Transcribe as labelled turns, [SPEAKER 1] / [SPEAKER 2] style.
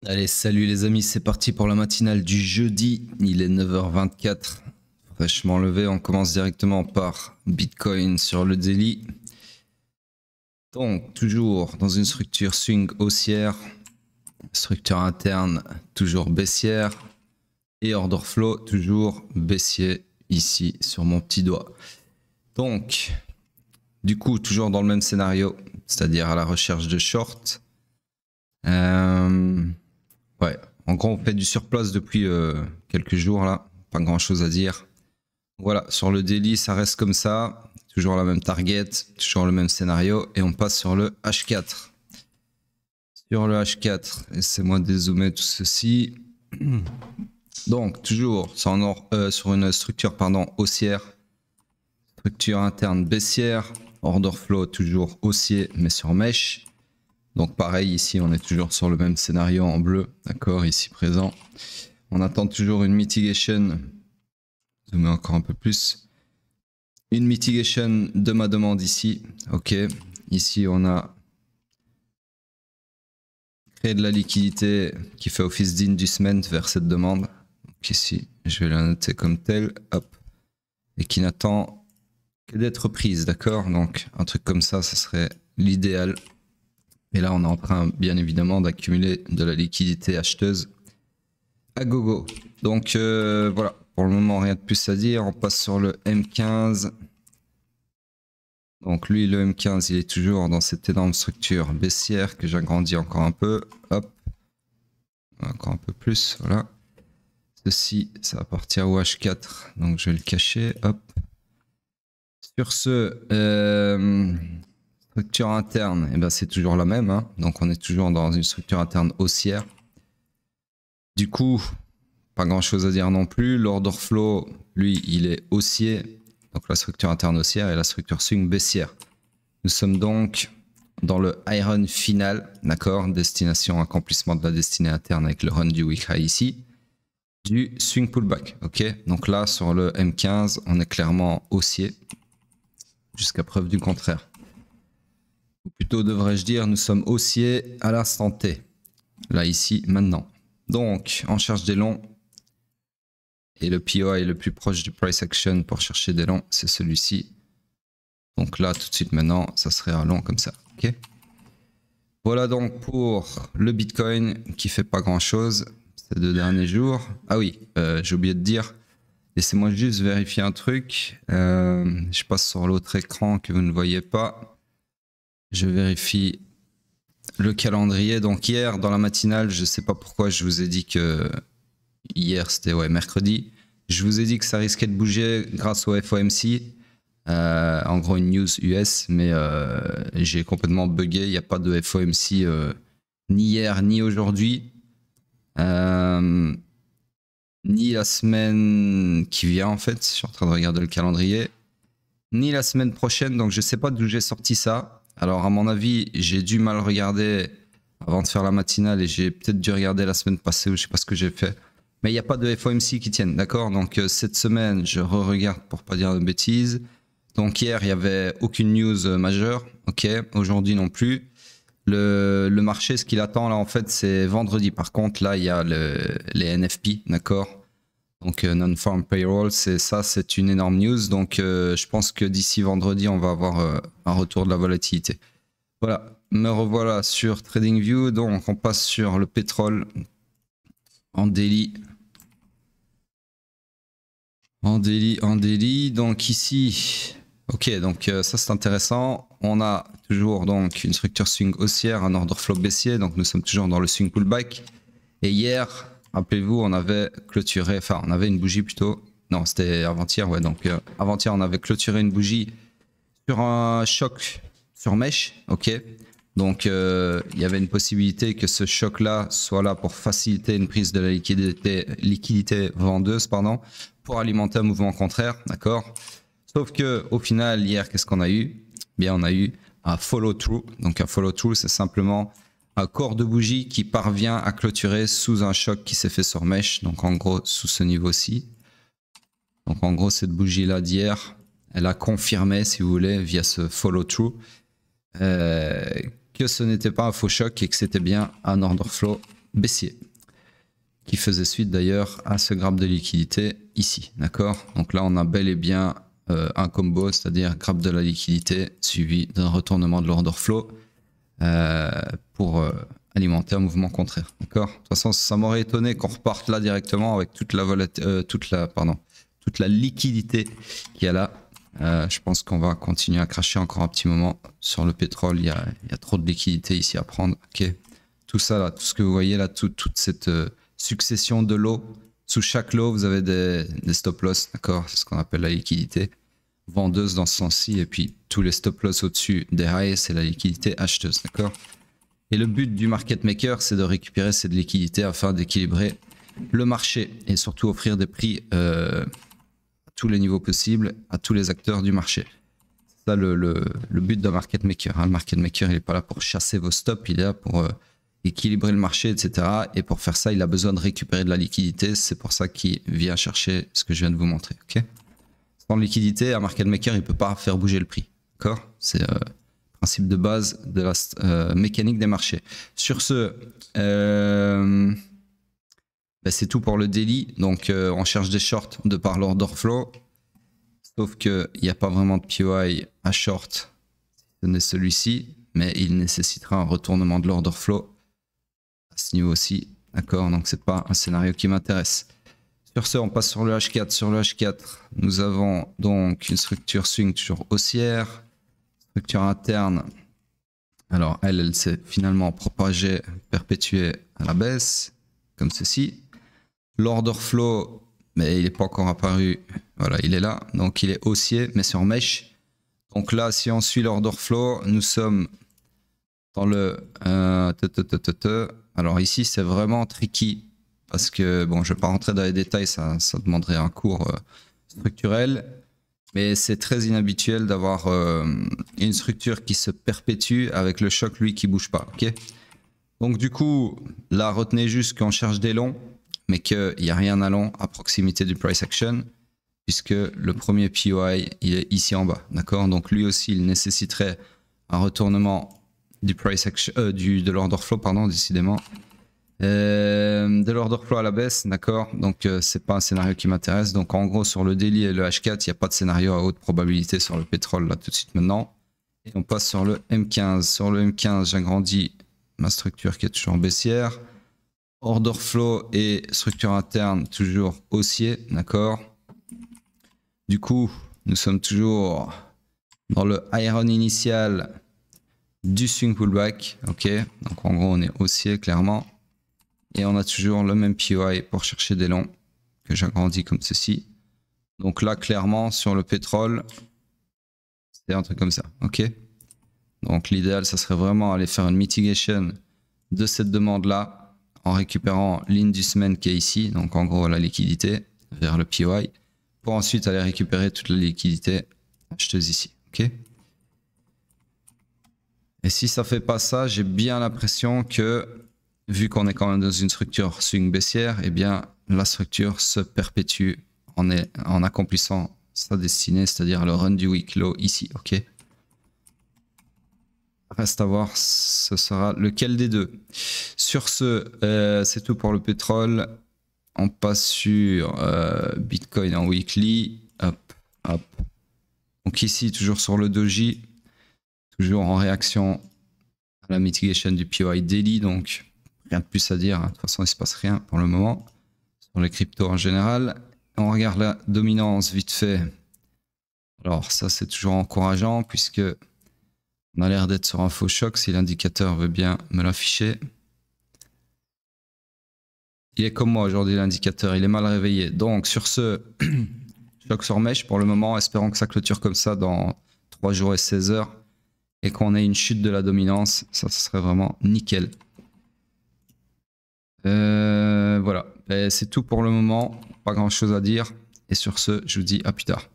[SPEAKER 1] Allez, salut les amis, c'est parti pour la matinale du jeudi. Il est 9h24. Fraîchement levé, on commence directement par Bitcoin sur le daily. Donc, toujours dans une structure swing haussière, structure interne toujours baissière et order flow toujours baissier ici sur mon petit doigt. Donc, du coup, toujours dans le même scénario, c'est-à-dire à la recherche de short. Ouais, en gros, on fait du surplace depuis quelques jours là, pas grand chose à dire. Voilà, sur le daily, ça reste comme ça, toujours la même target, toujours le même scénario, et on passe sur le H4. Sur le H4, laissez-moi dézoomer tout ceci. Donc, toujours sur une structure haussière, structure interne baissière, order flow toujours haussier, mais sur mèche. Donc pareil, ici on est toujours sur le même scénario en bleu, d'accord, ici présent. On attend toujours une mitigation, zoomer encore un peu plus. Une mitigation de ma demande ici, ok. Ici on a créé de la liquidité qui fait office d'inducement vers cette demande. Donc ici, je vais la noter comme telle, hop. Et qui n'attend que d'être prise, d'accord. Donc un truc comme ça, ce serait l'idéal. Et là, on est en train, bien évidemment, d'accumuler de la liquidité acheteuse à gogo. Donc, voilà. Pour le moment, rien de plus à dire. On passe sur le M15. Donc, lui, le M15, il est toujours dans cette énorme structure baissière que j'agrandis encore un peu. Hop. Encore un peu plus. Voilà. Ceci, ça va partir au H4. Donc, je vais le cacher. Hop. Sur ce, structure interne, eh ben c'est toujours la même, hein. Donc on est toujours dans une structure interne haussière. Du coup, pas grand chose à dire non plus. L'order flow, lui, il est haussier. Donc la structure interne haussière et la structure swing baissière. Nous sommes donc dans le high run final, d'accord, destination accomplissement de la destinée interne avec le run du week high ici, du swing pullback, ok. Donc là, sur le M15, on est clairement haussier, jusqu'à preuve du contraire. Ou plutôt devrais-je dire, nous sommes haussiers à l'instant T. Là, ici, maintenant. Donc, on cherche des longs. Et le POI le plus proche du price action pour chercher des longs, c'est celui-ci. Donc là, tout de suite maintenant, ça serait un long comme ça. Ok. Voilà donc pour le Bitcoin qui fait pas grand-chose ces 2 derniers jours. Ah oui, j'ai oublié de dire. Laissez-moi juste vérifier un truc. Je passe sur l'autre écran que vous ne voyez pas. Je vérifie le calendrier. Donc hier, dans la matinale, je ne sais pas pourquoi je vous ai dit que hier, c'était mercredi. Je vous ai dit que ça risquait de bouger grâce au FOMC. En gros, une news US, mais j'ai complètement bugué. Il n'y a pas de FOMC ni hier, ni aujourd'hui. Ni la semaine qui vient, en fait. Je suis en train de regarder le calendrier. Ni la semaine prochaine. Donc, je ne sais pas d'où j'ai sorti ça. Alors, à mon avis, j'ai dû mal regarder avant de faire la matinale et j'ai peut-être dû regarder la semaine passée ou je sais pas ce que j'ai fait. Mais il n'y a pas de FOMC qui tienne, d'accord? Donc, cette semaine, je re-regarde pour pas dire de bêtises. Donc, hier, il n'y avait aucune news majeure, ok? Aujourd'hui non plus. Le marché, ce qu'il attend là, en fait, c'est vendredi. Par contre, là, il y a les NFP, d'accord? Donc, non-farm payroll, c'est une énorme news. Donc, je pense que d'ici vendredi, on va avoir un retour de la volatilité. Voilà, me revoilà sur TradingView. Donc, on passe sur le pétrole en daily. En daily. Donc, ici, ok, donc ça, c'est intéressant. On a toujours donc une structure swing haussière, un order flow baissier. Donc, nous sommes toujours dans le swing pullback. Et hier, rappelez-vous, on avait clôturé, enfin, on avait une bougie plutôt. Non, c'était avant-hier, ouais. Donc, avant-hier, on avait clôturé une bougie sur un choc sur mèche, ok. Donc, il y avait une possibilité que ce choc-là soit là pour faciliter une prise de la liquidité vendeuse, pardon, pour alimenter un mouvement contraire, d'accord. Sauf que au final, hier, qu'est-ce qu'on a eu? Bien, on a eu un follow-through. Donc, un follow-through, c'est simplement un corps de bougie qui parvient à clôturer sous un choc qui s'est fait sur mèche. Donc, en gros, sous ce niveau-ci. Donc, en gros, cette bougie-là d'hier, elle a confirmé, si vous voulez, via ce follow-through, que ce n'était pas un faux choc et que c'était bien un order flow baissier qui faisait suite d'ailleurs à ce grab de liquidité ici, d'accord? Donc là, on a bel et bien un combo, c'est-à-dire grab de la liquidité suivi d'un retournement de l'order flow pour alimenter un mouvement contraire, d'accord? De toute façon, ça m'aurait étonné qu'on reparte là directement avec toute la liquidité qu'il y a là. Je pense qu'on va continuer à cracher encore un petit moment sur le pétrole. Il y a trop de liquidité ici à prendre, ok? Tout ça là, tout ce que vous voyez là, toute cette succession de lots. Sous chaque lot, vous avez des stop loss, d'accord? C'est ce qu'on appelle la liquidité vendeuse dans ce sens-ci. Et puis, tous les stop loss au-dessus des highs, c'est la liquidité acheteuse, d'accord? Et le but du market maker, c'est de récupérer cette liquidité afin d'équilibrer le marché et surtout offrir des prix à tous les niveaux possibles à tous les acteurs du marché. C'est ça le but d'un market maker. Hein. Le market maker, il n'est pas là pour chasser vos stops, il est là pour équilibrer le marché, etc. Et pour faire ça, il a besoin de récupérer de la liquidité. C'est pour ça qu'il vient chercher ce que je viens de vous montrer. Okay, sans liquidité, un market maker, il ne peut pas faire bouger le prix. D'accord? C'est le principe de base de la mécanique des marchés. Sur ce, c'est tout pour le daily. Donc, on cherche des shorts de par l'order flow. Sauf qu'il n'y a pas vraiment de POI à short. Ce n'est celui-ci. Mais il nécessitera un retournement de l'order flow à ce niveau-ci. D'accord, donc c'est pas un scénario qui m'intéresse. Sur ce, on passe sur le H4. Sur le H4, nous avons donc une structure swing toujours haussière. Structure interne. Alors, elle s'est finalement propagée, perpétuée à la baisse, comme ceci. L'order flow, mais il n'est pas encore apparu. Voilà, il est là. Donc, il est haussier, mais sur mèche. Donc là, si on suit l'order flow, nous sommes dans le... Alors ici, c'est vraiment tricky parce que, bon, je ne vais pas rentrer dans les détails, ça demanderait un cours structurel, mais c'est très inhabituel d'avoir une structure qui se perpétue avec le choc, lui, qui ne bouge pas. Okay, donc du coup, là, retenez juste qu'on cherche des longs, mais qu'il n'y a rien à long à proximité du price action, puisque le premier POI, il est ici en bas. D'accord? Donc lui aussi, il nécessiterait un retournement du price action, de l'order flow, pardon, décidément. De l'order flow à la baisse, d'accord? Donc c'est pas un scénario qui m'intéresse. Donc en gros, sur le daily et le H4, il n'y a pas de scénario à haute probabilité sur le pétrole là tout de suite maintenant. Et on passe sur le M15. Sur le M15, j'agrandis ma structure qui est toujours baissière. Order flow et structure interne toujours haussier, d'accord? Du coup, nous sommes toujours dans le iron initial du swing pullback, ok? Donc en gros, on est haussier clairement. Et on a toujours le même POI pour chercher des longs que j'agrandis comme ceci. Donc là, clairement, sur le pétrole, c'est un truc comme ça, ok? Donc l'idéal, ça serait vraiment aller faire une mitigation de cette demande-là en récupérant l'inducement qui est ici, donc en gros la liquidité vers le POI, pour ensuite aller récupérer toute la liquidité acheteuse ici, ok? Et si ça fait pas ça, j'ai bien l'impression que, vu qu'on est quand même dans une structure swing baissière, eh bien la structure se perpétue en accomplissant sa destinée, c'est-à-dire le run du week low ici, ok? Reste à voir, ce sera lequel des deux. Sur ce, c'est tout pour le pétrole. On passe sur Bitcoin en weekly. Hop, hop. Donc ici, toujours sur le doji, toujours en réaction à la mitigation du POI daily. Donc rien de plus à dire. De toute façon, il ne se passe rien pour le moment sur les cryptos en général. On regarde la dominance vite fait. Alors ça, c'est toujours encourageant puisque on a l'air d'être sur un faux choc si l'indicateur veut bien me l'afficher. Il est comme moi aujourd'hui l'indicateur, il est mal réveillé. Donc sur ce, choc sur mèche pour le moment, espérons que ça clôture comme ça dans 3 jours et 16 heures et qu'on ait une chute de la dominance, ça serait vraiment nickel. Voilà, c'est tout pour le moment, pas grand chose à dire et sur ce, je vous dis à plus tard.